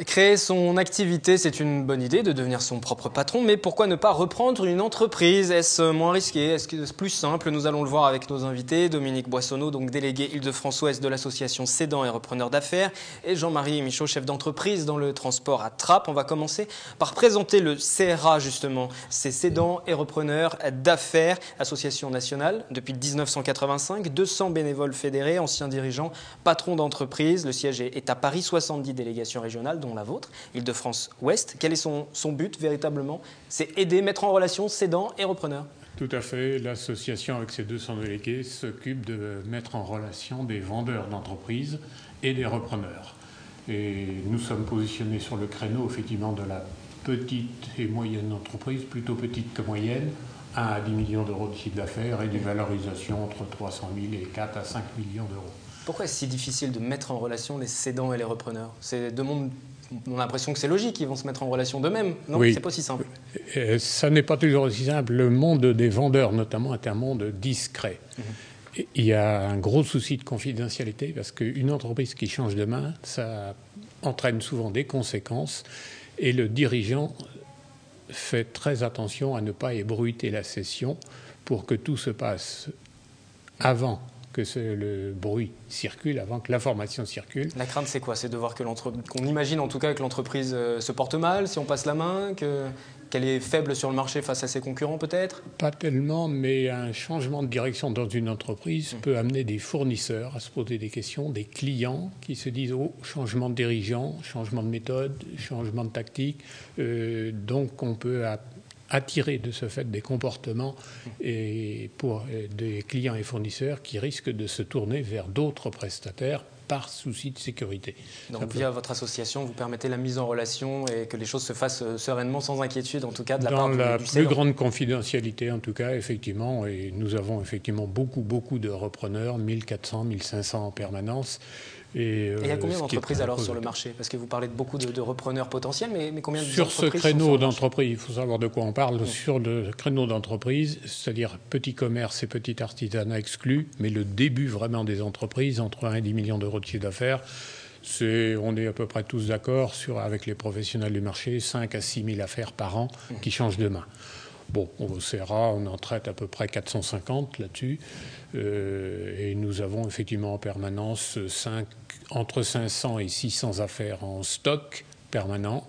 Créer son activité, c'est une bonne idée de devenir son propre patron, mais pourquoi ne pas reprendre une entreprise? Est-ce moins risqué? Est-ce que c'est plus simple? Nous allons le voir avec nos invités, Dominique Boissonneau, donc délégué Île-de-France-Ouest de l'association Cédants et repreneurs d'affaires, et Jean-Marie Michaud, chef d'entreprise dans le transport à Trappes. On va commencer par présenter le CRA justement, c'est Cédants et repreneurs d'affaires, association nationale depuis 1985, 200 bénévoles fédérés, anciens dirigeants, patrons d'entreprise. Le siège est à Paris, 70 délégations régionales, dont la vôtre, Île-de-France-Ouest. Quel est son but véritablement? C'est aider, mettre en relation cédants et repreneurs. Tout à fait. L'association, avec ses 200 délégués, s'occupe de mettre en relation des vendeurs d'entreprises et des repreneurs. Et nous sommes positionnés sur le créneau, effectivement, de la petite et moyenne entreprise, plutôt petite que moyenne, 1 à 10 millions d'euros de chiffre d'affaires et des valorisations entre 300 000 et 4 à 5 millions d'euros. Pourquoi est-ce si difficile de mettre en relation les cédants et les repreneurs? C'est deux mondes, on a l'impression que c'est logique, ils vont se mettre en relation d'eux-mêmes. Non, oui. C'est pas aussi simple. Ça n'est pas toujours aussi simple. Le monde des vendeurs, notamment, est un monde discret. Il y a un gros souci de confidentialité parce qu'une entreprise qui change de main, ça entraîne souvent des conséquences et le dirigeant fait très attention à ne pas ébruiter la session pour que tout se passe avant que le bruit circule, avant que l'information circule. La crainte, c'est quoi? C'est de voir qu'on imagine en tout cas que l'entreprise se porte mal si on passe la main, qu'elle est faible sur le marché face à ses concurrents peut-être? Pas tellement, mais un changement de direction dans une entreprise peut amener des fournisseurs à se poser des questions, des clients qui se disent « Oh, changement de dirigeant, changement de méthode, changement de tactique ». Donc on peut attirer de ce fait des comportements pour des clients et fournisseurs qui risquent de se tourner vers d'autres prestataires par souci de sécurité. Donc via votre association, vous permettez la mise en relation et que les choses se fassent sereinement, sans inquiétude, en tout cas de la part du Dans la plus grande confidentialité, en tout cas, effectivement, et nous avons effectivement beaucoup de repreneurs, 1400, 1500 en permanence. Et il y a combien d'entreprises alors sur le marché? Parce que vous parlez de beaucoup de repreneurs potentiels, mais combien d'entreprises sur ce créneau d'entreprise, il faut savoir de quoi on parle, sur le créneau d'entreprise, c'est-à-dire petit commerce et petit artisanat exclus, mais le début vraiment des entreprises, entre 1 et 10 millions d'euros de chiffre d'affaires, on est à peu près tous d'accord avec les professionnels du marché, 5 à 6 000 affaires par an qui changent de main. Bon, au CRA, on en traite à peu près 450 là-dessus. Et nous avons effectivement en permanence entre 500 et 600 affaires en stock permanent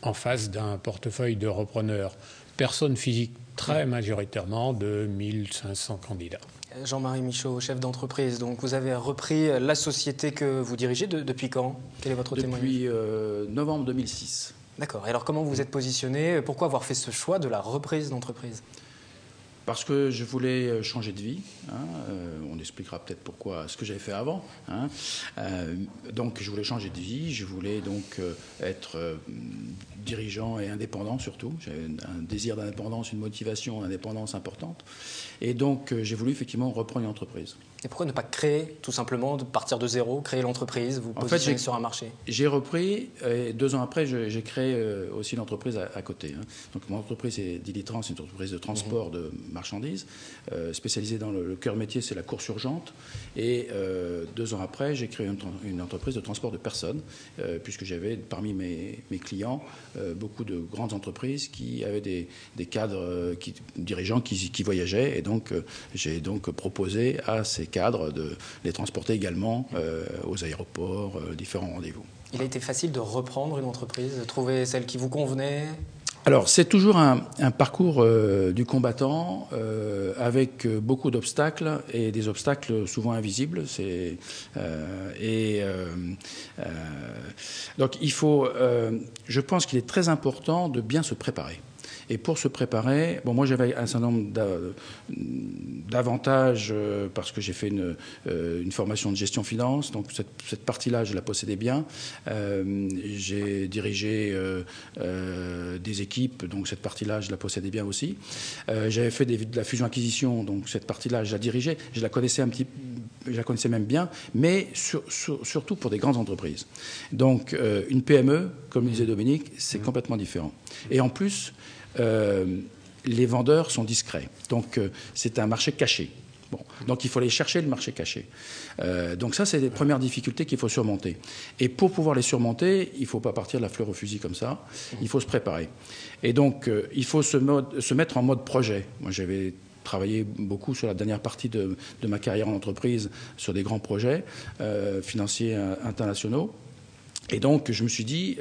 en face d'un portefeuille de repreneurs, personnes physiques très majoritairement, de 1500 candidats. Jean-Marie Michaud, chef d'entreprise, donc vous avez repris la société que vous dirigez depuis quand? Quel est votre témoignage? Depuis novembre 2006. D'accord. Et alors comment vous êtes positionné? Pourquoi avoir fait ce choix de la reprise d'entreprise? Parce que je voulais changer de vie. On expliquera peut-être pourquoi ce que j'avais fait avant. Donc je voulais changer de vie. Je voulais donc être dirigeant et indépendant surtout. J'avais un désir d'indépendance, une motivation d'indépendance importante. Et donc j'ai voulu effectivement reprendre une entreprise. Et pourquoi ne pas créer, tout simplement, de partir de zéro, créer l'entreprise, vous positionner sur un marché? J'ai repris, et 2 ans après, j'ai créé aussi l'entreprise à côté. Donc mon entreprise, c'est Dilitrans, c'est une entreprise de transport de marchandises, spécialisée dans le cœur métier, c'est la course urgente. Et 2 ans après, j'ai créé une entreprise de transport de personnes, puisque j'avais parmi mes clients beaucoup de grandes entreprises qui avaient des cadres dirigeants qui voyageaient. Et donc, j'ai donc proposé à ces cadres de les transporter également aux aéroports, différents rendez-vous. Il a été facile de reprendre une entreprise, de trouver celle qui vous convenait? Alors, c'est toujours un parcours du combattant avec beaucoup d'obstacles et des obstacles souvent invisibles. Donc, je pense qu'il est très important de bien se préparer. Et pour se préparer, moi j'avais un certain nombre d'avantages parce que j'ai fait une formation de gestion finance, donc cette partie-là je la possédais bien. J'ai dirigé des équipes, donc cette partie-là je la possédais bien aussi. J'avais fait de la fusion-acquisition, donc cette partie-là je la dirigeais, je la connaissais je la connaissais même bien, mais surtout pour des grandes entreprises. Donc une PME, comme le disait Dominique, c'est complètement différent. Et en plus, les vendeurs sont discrets. Donc, c'est un marché caché. Bon. Donc il faut aller chercher le marché caché. Donc ça, c'est les premières difficultés qu'il faut surmonter. Et pour pouvoir les surmonter, il ne faut pas partir de la fleur au fusil comme ça. Il faut se préparer. Et donc il faut se mettre en mode projet. Moi, j'avais travaillé beaucoup sur la dernière partie de ma carrière en entreprise sur des grands projets financiers internationaux. Et donc, je me suis dit,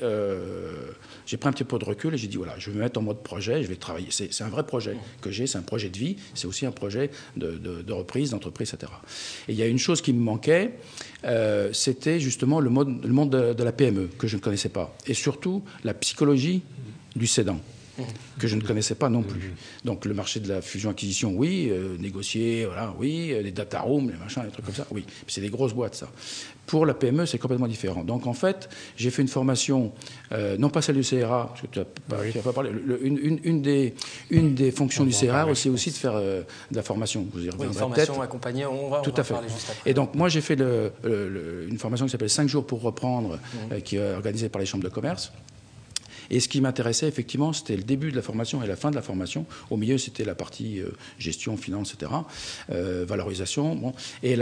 j'ai pris un petit peu de recul et j'ai dit, voilà, je vais me mettre en mode projet, je vais travailler. C'est un vrai projet que j'ai, c'est un projet de vie, c'est aussi un projet de reprise, d'entreprise, etc. Et il y a une chose qui me manquait, c'était justement le monde de la PME, que je ne connaissais pas. Et surtout, la psychologie du cédant, que je ne connaissais pas non plus. Donc le marché de la fusion-acquisition, oui, négocier, voilà, oui, les data rooms, les machins, les trucs comme ça, oui. C'est des grosses boîtes, ça. Pour la PME, c'est complètement différent. Donc en fait, j'ai fait une formation, non pas celle du CRA, parce que tu n'as pas parlé, une des fonctions du CRA, c'est aussi de faire de la formation. Vous y reviendrez une formation accompagnée, on va parler juste après. Et donc moi, j'ai fait une formation qui s'appelle 5 jours pour reprendre, qui est organisée par les chambres de commerce. Et ce qui m'intéressait, effectivement, c'était le début de la formation et la fin de la formation. Au milieu, c'était la partie gestion, finance, etc., valorisation. Bon. Et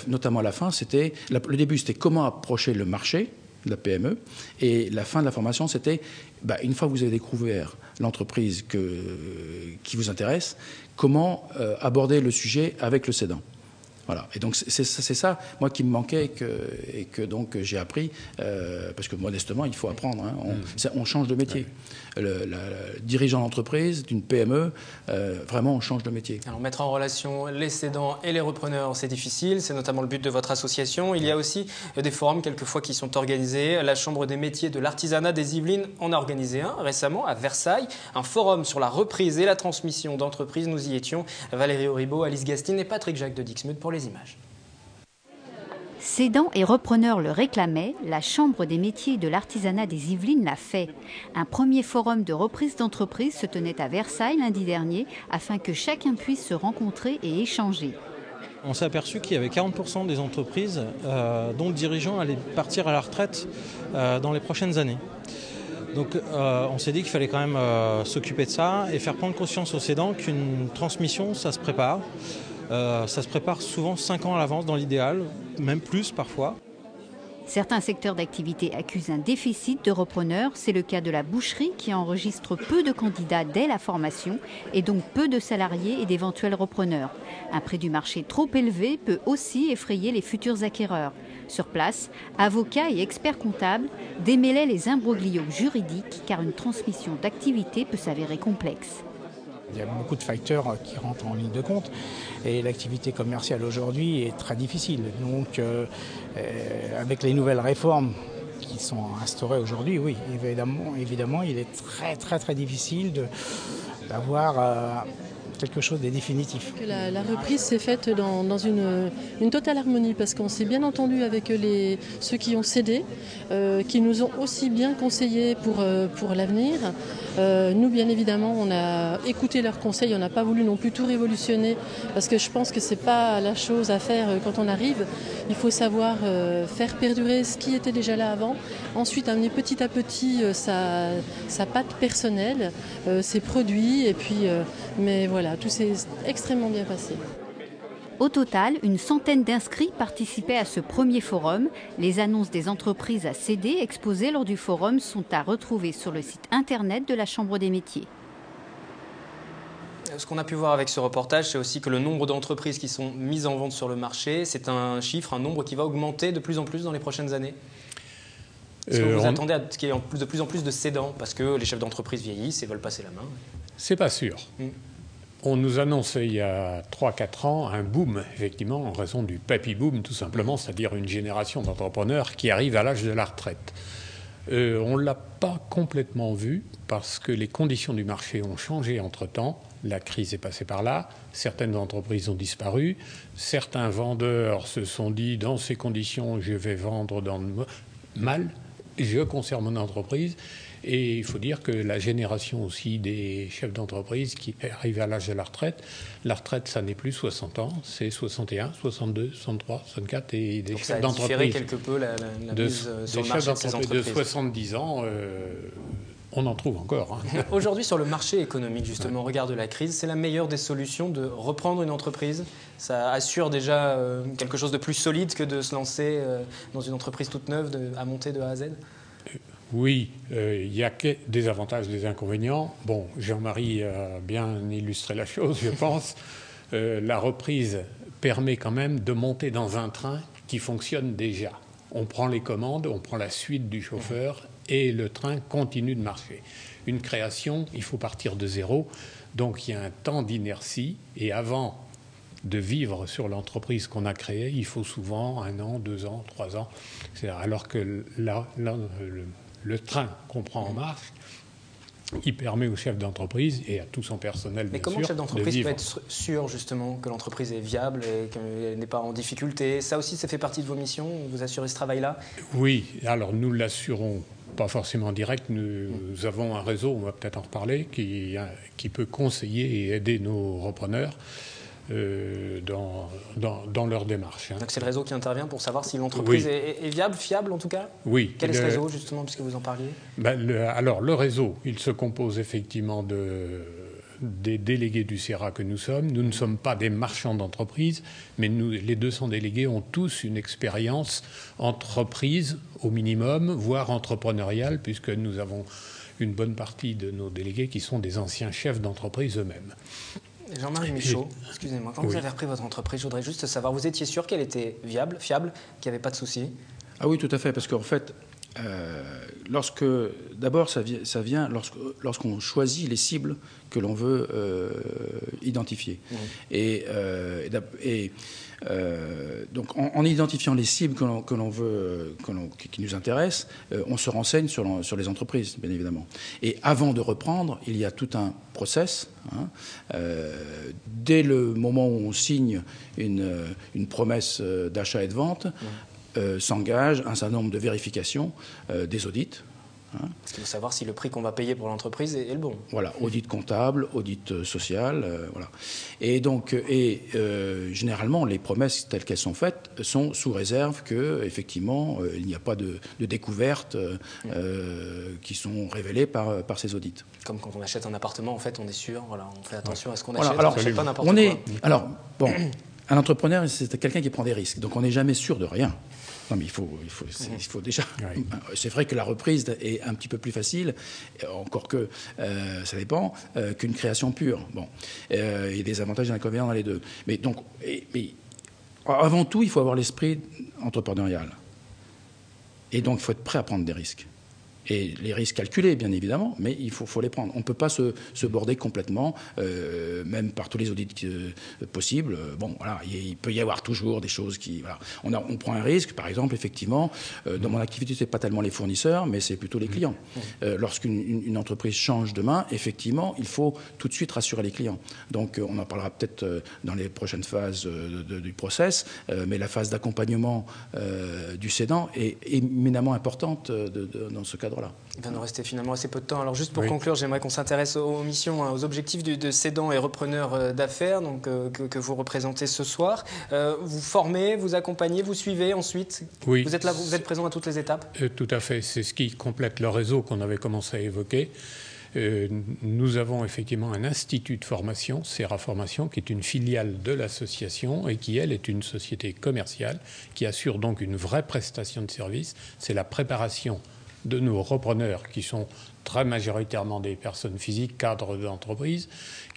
notamment à la fin, le début, c'était comment approcher le marché de la PME. Et la fin de la formation, c'était, une fois que vous avez découvert l'entreprise qui vous intéresse, comment aborder le sujet avec le cédant. Voilà. Et donc c'est ça, moi, qui me manquait et que donc j'ai appris, parce que modestement, il faut apprendre. Hein. On change de métier. Le dirigeant d'entreprise, d'une PME, vraiment, on change de métier. Alors, mettre en relation les cédants et les repreneurs, c'est difficile. C'est notamment le but de votre association. Il y a aussi des forums, quelquefois, qui sont organisés. La Chambre des métiers de l'artisanat des Yvelines en a organisé un récemment à Versailles. Un forum sur la reprise et la transmission d'entreprises. Nous y étions. Valérie Auribeau, Alice Gastine et Patrick Jacques de Dixmude pour les images. Cédants et repreneurs le réclamaient, la Chambre des métiers de l'artisanat des Yvelines l'a fait. Un premier forum de reprise d'entreprise se tenait à Versailles lundi dernier afin que chacun puisse se rencontrer et échanger. On s'est aperçu qu'il y avait 40% des entreprises dont le dirigeant allait partir à la retraite dans les prochaines années. Donc on s'est dit qu'il fallait quand même s'occuper de ça et faire prendre conscience aux cédants qu'une transmission, ça se prépare. Ça se prépare souvent 5 ans à l'avance dans l'idéal, même plus parfois. Certains secteurs d'activité accusent un déficit de repreneurs. C'est le cas de la boucherie qui enregistre peu de candidats dès la formation et donc peu de salariés et d'éventuels repreneurs. Un prix du marché trop élevé peut aussi effrayer les futurs acquéreurs. Sur place, avocats et experts comptables démêlaient les imbroglios juridiques car une transmission d'activité peut s'avérer complexe. Il y a beaucoup de facteurs qui rentrent en ligne de compte et l'activité commerciale aujourd'hui est très difficile. Donc avec les nouvelles réformes qui sont instaurées aujourd'hui, oui, évidemment, il est très difficile d'avoir quelque chose de définitif. La reprise s'est faite dans une totale harmonie parce qu'on s'est bien entendu avec ceux qui ont cédé, qui nous ont aussi bien conseillé pour l'avenir. Nous, bien évidemment, on a écouté leurs conseils, on n'a pas voulu non plus tout révolutionner parce que je pense que ce n'est pas la chose à faire quand on arrive. Il faut savoir faire perdurer ce qui était déjà là avant, ensuite amener petit à petit sa patte personnelle, ses produits, et puis, mais voilà. Tout s'est extrêmement bien passé. Au total, une centaine d'inscrits participaient à ce premier forum. Les annonces des entreprises à céder exposées lors du forum sont à retrouver sur le site internet de la Chambre des métiers. Ce qu'on a pu voir avec ce reportage, c'est aussi que le nombre d'entreprises qui sont mises en vente sur le marché, c'est un chiffre, un nombre qui va augmenter de plus en plus dans les prochaines années. Est-ce que vous attendez à ce qu'il y ait de plus en plus de cédants parce que les chefs d'entreprise vieillissent et veulent passer la main? C'est pas sûr. On nous annonçait il y a 3-4 ans un boom, effectivement, en raison du papy boom, tout simplement, c'est-à-dire une génération d'entrepreneurs qui arrive à l'âge de la retraite. On ne l'a pas complètement vu parce que les conditions du marché ont changé entre-temps. La crise est passée par là, certaines entreprises ont disparu, certains vendeurs se sont dit, dans ces conditions, je vais vendre mal, je conserve mon entreprise. Et il faut dire que la génération aussi des chefs d'entreprise qui arrivent à l'âge de la retraite, ça n'est plus 60 ans, c'est 61, 62, 63, 64. Et des chefs d'entreprise quelque peu la mise sur le marché de ces entreprises. De 70 ans On en trouve encore. Hein. Aujourd'hui, sur le marché économique, justement, au regard de la crise, c'est la meilleure des solutions de reprendre une entreprise. Ça assure déjà quelque chose de plus solide que de se lancer dans une entreprise toute neuve à monter de A à Z. Oui, il y a des avantages, des inconvénients. Bon, Jean-Marie a bien illustré la chose, je pense. La reprise permet quand même de monter dans un train qui fonctionne déjà. On prend les commandes, on prend la suite du chauffeur et le train continue de marcher. Une création, il faut partir de zéro, donc il y a un temps d'inertie et avant de vivre sur l'entreprise qu'on a créée, il faut souvent 1 an, 2 ans, 3 ans. Alors que là le train qu'on prend en marche, il permet au chef d'entreprise et à tout son personnel, mais comment le chef d'entreprise peut être sûr justement que l'entreprise est viable et qu'elle n'est pas en difficulté? Ça aussi, ça fait partie de vos missions, vous assurez ce travail-là? Oui, alors nous l'assurons pas forcément en direct. Nous avons un réseau, on va peut-être en reparler, qui peut conseiller et aider nos repreneurs dans leur démarche. Donc c'est le réseau qui intervient pour savoir si l'entreprise est viable, fiable en tout cas? Oui. Quel est ce réseau justement, puisque vous en parliez? Alors le réseau, il se compose effectivement des délégués du CERA que nous sommes. Nous ne sommes pas des marchands d'entreprise, mais les 200 délégués ont tous une expérience entreprise au minimum, voire entrepreneuriale, puisque nous avons une bonne partie de nos délégués qui sont des anciens chefs d'entreprise eux-mêmes. Jean-Marie Michaud, excusez-moi, quand vous avez repris votre entreprise, je voudrais juste savoir, vous étiez sûr qu'elle était viable, fiable, qu'il n'y avait pas de soucis? Ah oui, tout à fait, parce qu'en fait, d'abord, ça vient lorsqu'on choisit les cibles que l'on veut identifier. Donc, en identifiant les cibles que l'on veut, qui nous intéressent, on se renseigne sur les entreprises, bien évidemment. Et avant de reprendre, il y a tout un process. Dès le moment où on signe une promesse d'achat et de vente, s'engage un certain nombre de vérifications, des audits. Il faut savoir si le prix qu'on va payer pour l'entreprise est le bon. Voilà, audit comptable, audit social, voilà. Et donc, généralement, les promesses telles qu'elles sont faites sont sous réserve que, effectivement, il n'y a pas de découvertes qui sont révélées par ces audits. Comme quand on achète un appartement, en fait, on est sûr, voilà, on fait attention à ce qu'on voilà, achète, alors, on n'achète pas n'importe quoi. Alors, bon, un entrepreneur, c'est quelqu'un qui prend des risques, donc on n'est jamais sûr de rien. Non, mais il faut déjà... Oui. C'est vrai que la reprise est un petit peu plus facile, encore que ça dépend, qu'une création pure. Bon, il y a des avantages et des inconvénients dans les deux. Mais donc, avant tout, il faut avoir l'esprit entrepreneurial. Et donc, il faut être prêt à prendre des risques. Et les risques calculés, bien évidemment, mais il faut les prendre. On ne peut pas se border complètement, même par tous les audits possibles. Bon, voilà, il peut y avoir toujours des choses qui... Voilà. On prend un risque, par exemple, effectivement, dans mon activité, ce n'est pas tellement les fournisseurs, mais c'est plutôt les clients. Lorsqu'une entreprise change de main, effectivement, il faut tout de suite rassurer les clients. Donc, on en parlera peut-être dans les prochaines phases du process, mais la phase d'accompagnement du cédant est éminemment importante dans ce cadre. Il va nous rester finalement assez peu de temps. Alors juste pour conclure, j'aimerais qu'on s'intéresse aux missions, aux objectifs de cédants et repreneurs d'affaires donc, que vous représentez ce soir. Vous formez, vous accompagnez, vous suivez ensuite. Oui. Vous êtes là, vous êtes présent à toutes les étapes. Tout à fait. C'est ce qui complète le réseau qu'on avait commencé à évoquer. Nous avons effectivement un institut de formation, CERA Formation, qui est une filiale de l'association et qui, elle, est une société commerciale qui assure donc une vraie prestation de service. C'est la préparation de nos repreneurs, qui sont très majoritairement des personnes physiques, cadres d'entreprise,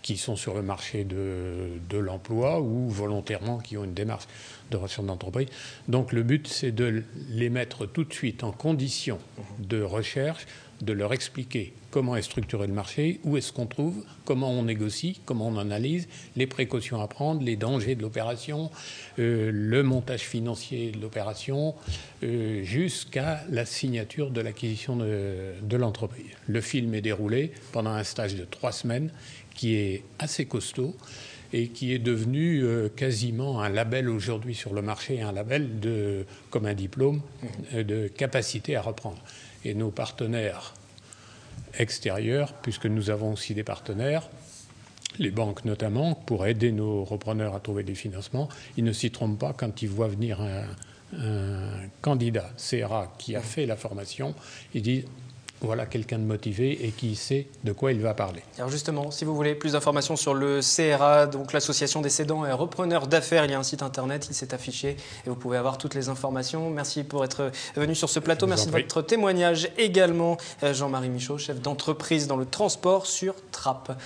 qui sont sur le marché de l'emploi ou volontairement qui ont une démarche de recherche d'entreprise. Donc le but, c'est de les mettre tout de suite en condition de recherche, de leur expliquer comment est structuré le marché, où est-ce qu'on trouve, comment on négocie, comment on analyse, les précautions à prendre, les dangers de l'opération, le montage financier de l'opération, jusqu'à la signature de l'acquisition de l'entreprise. Le film est déroulé pendant un stage de 3 semaines qui est assez costaud et qui est devenu quasiment un label aujourd'hui sur le marché, un label comme un diplôme de capacité à reprendre. Et nos partenaires extérieurs, puisque nous avons aussi des partenaires, les banques notamment, pour aider nos repreneurs à trouver des financements, ils ne s'y trompent pas quand ils voient venir un candidat CERA qui a fait la formation, ils disent voilà quelqu'un de motivé et qui sait de quoi il va parler. Alors justement, si vous voulez plus d'informations sur le CRA, donc l'association des cédants et repreneurs d'affaires, il y a un site internet, il s'est affiché et vous pouvez avoir toutes les informations. Merci pour être venu sur ce plateau, merci de votre témoignage également. Jean-Marie Michaud, chef d'entreprise dans le transport sur Trappes.